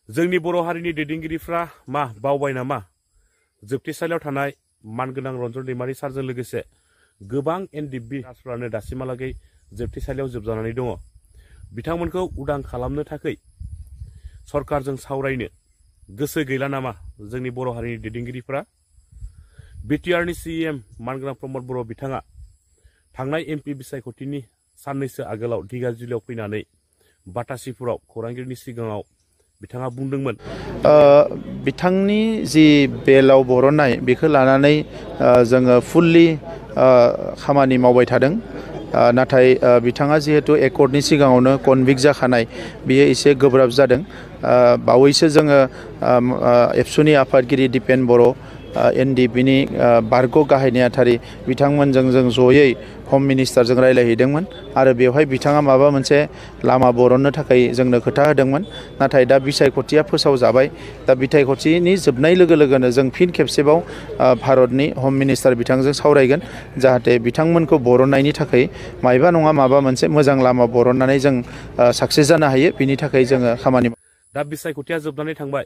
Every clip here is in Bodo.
जोंनि बर' हारिनि दैदेनगिरिफ्रा मा बावबाय नामा जोबथेसालियाव थानाय मानगोनां रन्जन दैमारि सारजों लोगोसे गोबां एनडिएफबि नार्सफोरानो दासिमहालागै जोबथेसालियाव जोबजानानै दङ। बिथांमोनखौ उदां खालामनो थाखाय सरकारजों सावरायनो गोसो गैला नामा जोंनि बर' हारिनि दैदेनगिरिफ्रा? बिटिआरनि सीएम मानगोनां प्रमद बर' बिथाङा थांनाय एमपि बिसायख'थिनि साननैसो आगोलाव धिगाजिलियाव फैनानै बाटासिपुराव खौरांगिरिनि सिगाङाव बिथाङा बुंदोंमोन बिथांनि जि बेलाव बरननाय बेखौ लानानै जोङो फुल्लि खामानि मावबाय थादों। नाथाय बिथाङा जिहेतु एकर्डनि सिगाङावनो कनभिक्ट जाखानाय बियो एसे गोब्राब जादों। बावैसो जोङो एबसुनि आफादगिरि दिपेन बर' एनडिएफबिनि बारग' गाहाय नेहाथारि बिथांमोनजों जों जयै हम मिनिस्टारजों रायलायहैदोंमोन आरो बेवहाय बिथाङा माबा मोनसे लामा बरननो थाखाय जोंनो खोथा होदोंमोन। नाथाय दा बिसायख'थिया फोसावजाबाय। दा बिसायख'थिनि जोबनाय लोगो लोगोनो जों फिन खेबसेबाव भारतनि हम मिनिस्टार बिथांजों सावरायगोन जाहाथे बिथांमोनखौ बरननायनि थाखाय मायबा नङा माबा मोनसे मोजां लामा बरननानै जों साक्सेस जानो हायो। बिनि थाखाय जोङो खामानि दा बिसायख'थिया जोबनानै थांबाय,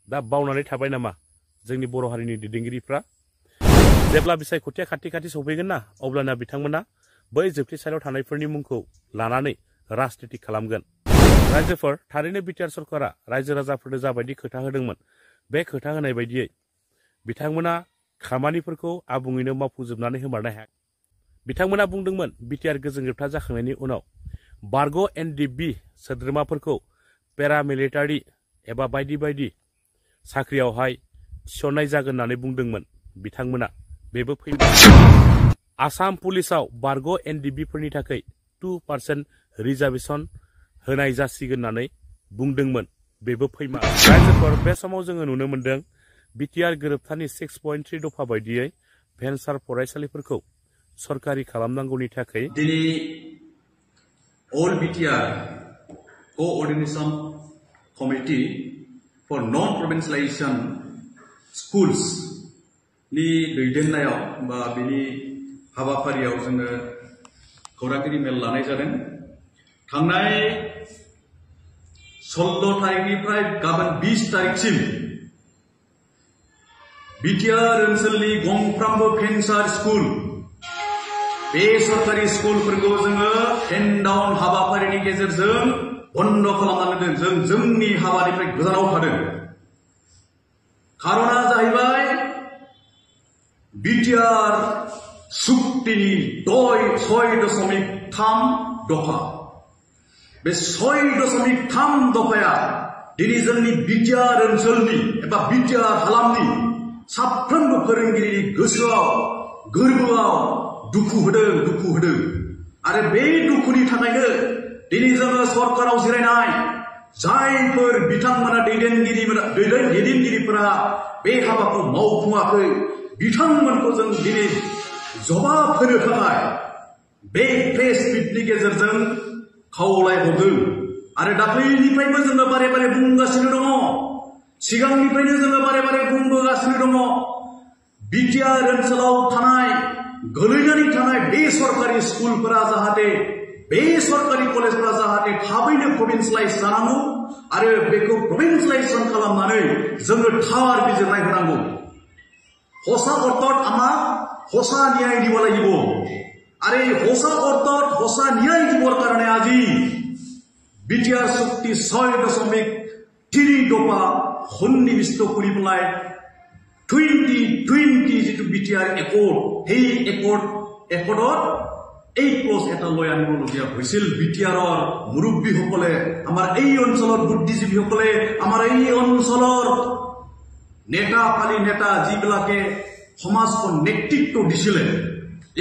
दा बावनानै थाबाय नामा जोंनि बर' हारिनि दैदेनगिरिफ्रा? जेब्ला बिसायख'थिया खाथि खाथि सफैगोन ना अब्लाना बिथांमोना बै जोबथेसालियाव थानायफोरनि मुंखौ लानानै राजनिति खालामगोन। रायजोफोर, थारैनो बिटिआर सरकारा रायजो राजाफोरनो जाबायदि खोथा होदोंमोन बे खोथा होनाय बायदियै बिथांमोना खामानिफोरखौ आबुङैनो मावफुंजोबनानै होमारनो हाया। बिथांमोना बुंदोंमोन बिटिआर गोजोनग्रोबथा जाखांनायनि उनाव बारग' एनडिएफबि सोद्रोमाफोरखौ पेरामिलिटारि एबा बायदि बायदि साख्रियावहाय थिसननाय जागोन होननानै बुंदोंमोन बिथांमोना। बेबो फैबाय। आसाम पुलिसाव बारग' एनडिएफबिफोरनि थाखाय 2% रिजार्भेसन होनाय जासिगोन होननानै बुंदोंमोन। बेबो फैमा। रायजोफोर, बे समाव जोङो नुनो मोनदों बिटिआर गोरोबथानि 6.3 दफा बायदियै भेन्सार फरायसालिफोरखौ सरकारि खालामनांगौनि थाखाय दिनै अल बिटिआर कोअर्डिनेशन कमिटि फर नन प्रभिन्सियलाइजेशन स्कुल्स नि दैदेननायाव बा बिनि हाबाफारियाव जोङो खौरांगिरि मेल लानाय जादों। थांनाय 16 तारिखनिफ्राय गाबोन 20 तारिखसिम बिटिआर ओनसोलनि गंफ्रामबो भेन्सार स्कुल बे सरकारि स्कुलफोरखौ जोङो हेन्डडाउन हाबाफारिनि गेजेरजों बन्द खालामनानै दोन। जों जोंनि हाबानिफ्राय गोजानाव थादों। खारना जाहैबाय बिटिआर सुक्तिनि 6.3 दफा। बे 6.3 दफाया दिनै जोंनि बिटिआर ओनसोलनि एबा बिटिआर हालामनि साफ्रोमबो फोरोंगिरिनि गोसोआव गोरबोआव दुखु होदों। आरो बे दुखुनि थाखायनो दिनै जोङो सरकाराव जिरायनाय जायफोर बिथांमोना दैदेनगिरिफोरा बे हाबाखौ मावफुङाखै बिथांमोनखौ जों दिनै जबाब होनो थाखाय बे प्रेस मिटनि गेजेरजों खावलायहरदों। आरो दाख्लैनिफ्रायबो जोङो बारे बारे बुंगासिनो दङ, सिगांनिफ्रायनो जोङो बारे बारे बुंबोगासिनो दङ, बिटिआर ओनसोलाव थानाय गोलैनानै थानाय बे सरकारि स्कुलफोरा जाहाथे बे सरकारि कलेजफोरा जाहाथे थाबैनो प्रभिन्सियलाइज जानांगौ आरो बेखौ प्रभिन्सियलाइजेसन खालामनानै जोङो थार बिजिरनाय होनांगौ। हसा अर्थत आमाक हसा न्याय দিব লাগিব। আৰু এই হসা অर्थत হসা ন্যায় দিবৰ কাৰণে আজি বিটিআর চুক্তি 6.3 দফা সন্নিবিষ্ট কৰি পেলাই 2020 যিটো বিটিআর একৰ্ড সেই একৰ্ডত এই ক্লজ এটা লৈ আনিবলগীয়া হৈছিল। বিটিআৰৰ মুৰব্বীসকলে, আমাৰ এই অঞ্চলৰ বুদ্ধিজীৱীসকলে, আমাৰ এই অঞ্চলৰ নেতা যিবিলাকে সমাজখন নেতৃত্ব দিছিলে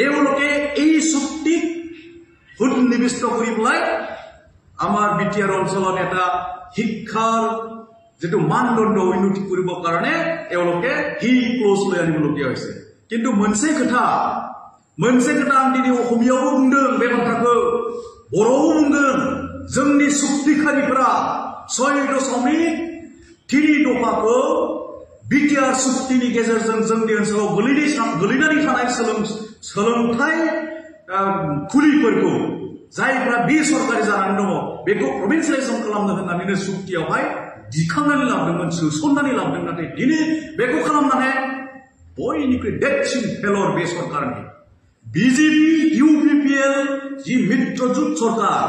এওঁলোকে এই চুক্তিক সন্নিবিষ্ট কৰি পেলাই আমাৰ বিটিআৰ অঞ্চলত এটা শিক্ষাৰ যেটো মানদণ্ড উন্নতি কৰিবৰ কাৰণে এওঁলোকে সেই ক্লজ লৈ আনিবলগীয়া হৈছে। কিন্তু मोनसे खोथा आं दिनै অসমীয়াও बुंदों बे बाथ्राखौ, बर'आव बुंदों। जोंनि सुक्तिखारिफोरा 6.3 दफाखौ बिटिआर सुक्तिनि गेजेरजों जोंनि ओनसोलाव गोलैनानै थानाय सोलोंथाइ खुलिफोरखौ जायफ्रा बे सरकारि जानानै दङ बेखौ प्रभिन्सियलाइजेसन खालामनो होननानैनो सुक्तियावहाय दिखांनानै लाबोदोंमोन सोसननानै लाबोदों नाथाय दिनै बेखौ खालामनानै बयनिख्रुइ देरसिन फेलर बे सरकारनि बिजेपि इउपिपिएल जि मित्रजुट सरकार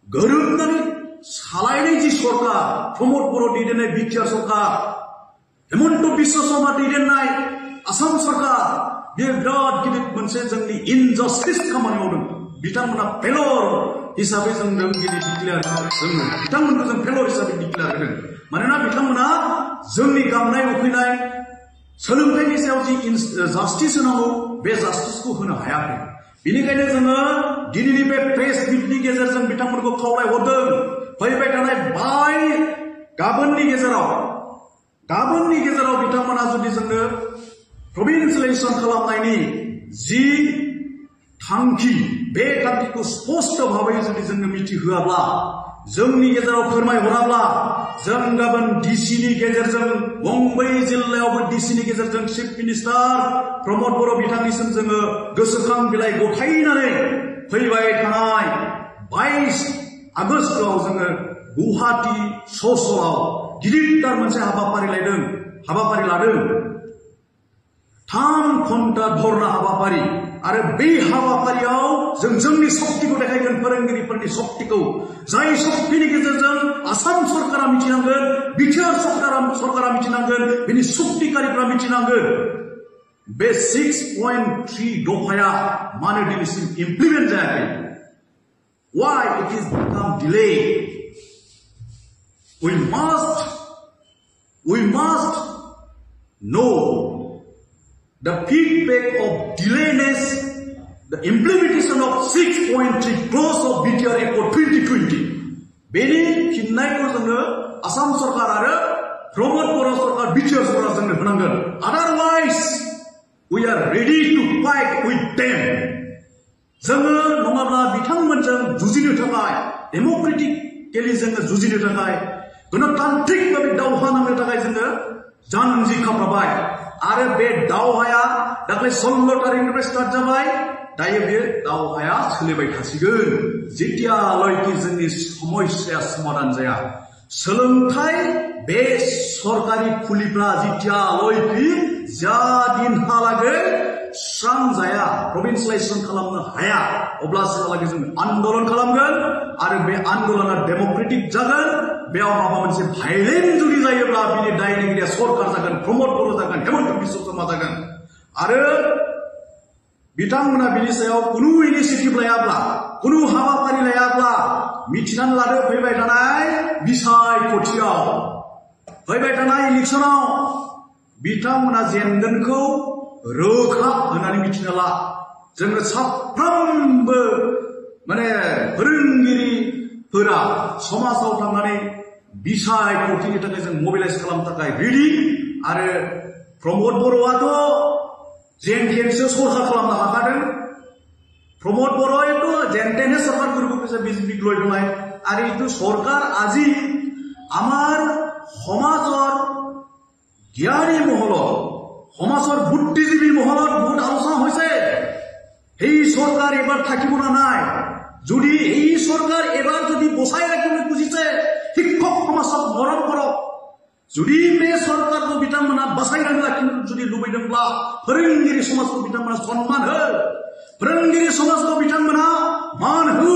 गोरोबनानै सालायनाय जि सरकार प्रमोद बर' दैदेननाय बिटिआर सरकार हेमन्त बिश्व शर्मा दैदेननाय आसाम सरकार बेयो बिराद गिदिर मोनसे जोंनि इनजास्टिस खामानि मावदों बिथांमोना फेलर हिसाबै जों दिनै डिक्लेयार जों बिथांमोनखौ जों फेलर हिसाबै डिक्लेयार होदों मानोना बिथांमोना जोंनि गांनाय उखैनाय सोलोंथाइनि सायाव जि जास्टिस होनांगौ बे जास्टिसखौ होनो हायाखै बेनिखायनो जोङो दिनैनि बे प्रेस मिटनि गेजेरजों बिथांमोनखौ खावलायहरदों फैबाय थानाय गाबोननि गेजेराव बिथांमोना जुदि जोंनो प्रभिन्सियेलाइजेसन खालामनायनि जि थांखि बे थांखिखौ स्पष्ट भाबै जुदि जोंनो मिथिहोआब्ला जोंनि गेजेराव फोरमायहराब्ला जों गाबोन डिसिनि गेजेरजों मुम्बाइ जिल्लायावबो डिसिनि गेजेरजों चिफ मिनिस्टार प्रमोद बर' बिथांनिसिम जोङो गोसोखां बिलाइ गथायनानै फैबाय थानाय 22 आगस्टआव जोङो गुवाहाटी सस'आव गिदिरथार मोनसे हाबाफारि लादों 3 घन्टा धरना हाबाफारि आरो बे हाबाफारियाव जों जोंनि शक्तिखौ देखायगोन फोरोंगिरिफोरनि शक्तिखौ जाय शक्तिनि गेजेरजों आसाम सरकारा मिथिनांगोन बिटिआर सरकारा मिथिनांगोन बिनि शक्तिकारिफ्रा मिथिनांगोन बे 6.3 दफाया मानो दिनैसिम इमप्लिमेन्ट जायाखै why it is become delayed we must know the feedback of delayness, the implementation of 6.3 clause of BTR Accord 2020. Beni finnai ko जोङो आसाम सरकार आरो प्रमोद बर' सरकार BTR सरकार जोंनो होनांगोन. Otherwise, we are ready to fight with them. जोङो नङाब्ला बिथांमोनजों जुजिनो थाखाय डेम'क्रेटिकलि जोङो जुजिनो थाखाय गणतान्त्रिक भाबै दावहा नांनो थाखाय जोङो जानजि खाफ्राबाय आरो बे दावहाया दाख्लै 16 तारिखनिफ्राय स्टार्ट जाबाय दायो बे दावहाया सोलिबाय थासिगोन जेतियालागै जोंनि समस्याया समाधान जाया सोलोंथाइ बे सरकारि खुलिफ्रा जेतियालागै जा दिनहालागै स्रांजाया प्रभिन्सियेलाइजेसन खालामनो हाया अब्लासिमहालागै जों आन्दोलन खालामगोन आरो बे आन्दोलना डेम'क्रेटिक जागोन बेयाव माबा मोनसे भाइलेन्ट जुदि जायोब्ला बिनि दायनिगिरिया सरकार जागोन प्रमोद बर' जागोन हेमन्त बिश्व शर्मा जागोन आरो बिथांमोना बिनि सायाव कुनु इनिशिएटिभ लायाब्ला कुनु हाबाफारि लायाब्ला मिथिनानै लादो फैबाय थानाय बिसायख'थियाव फैबाय थानाय इलेक्सनाव बिथांमोना जेनगोनखौ रोखा होननानै मिथिना ला जोङो साफ्रोमबो फोरोंगिरिफोरा समाजाव थांनानै बिसायख'थिनि थाखाय जों मोबिलाइज खालामनो थाखाय रेडि आरो प्रमोद बर'आथ' जेन तेनसो सरकार खालामनो हाखादों प्रमोद बर'आथ' जेन तेने सरकार কৰিব কৈছে বিজেপিক লৈ পেলাই আৰু এইটো চৰকাৰ আজি আমাৰ সমাজৰ জ্ঞানী মহলত সমাজৰ বুদ্ধিজীৱী মহলত বহুত আলোচনা হৈছে এই চৰকাৰ এবাৰ থাকিব না নাই যদি এই চৰকাৰ এবাৰ যদি বচাই ৰাখিব খুজিছে শিক্ষক সমাজক মৰম কৰক যদি बे सरकारखौ बिथांमोना बासायनानै लाखिनो जुदि लुबैदोंब्ला फोरोंगिरि समाजखौ बिथांमोना सन्मान हो फोरोंगिरि समाजखौ बिथांमोना मान हो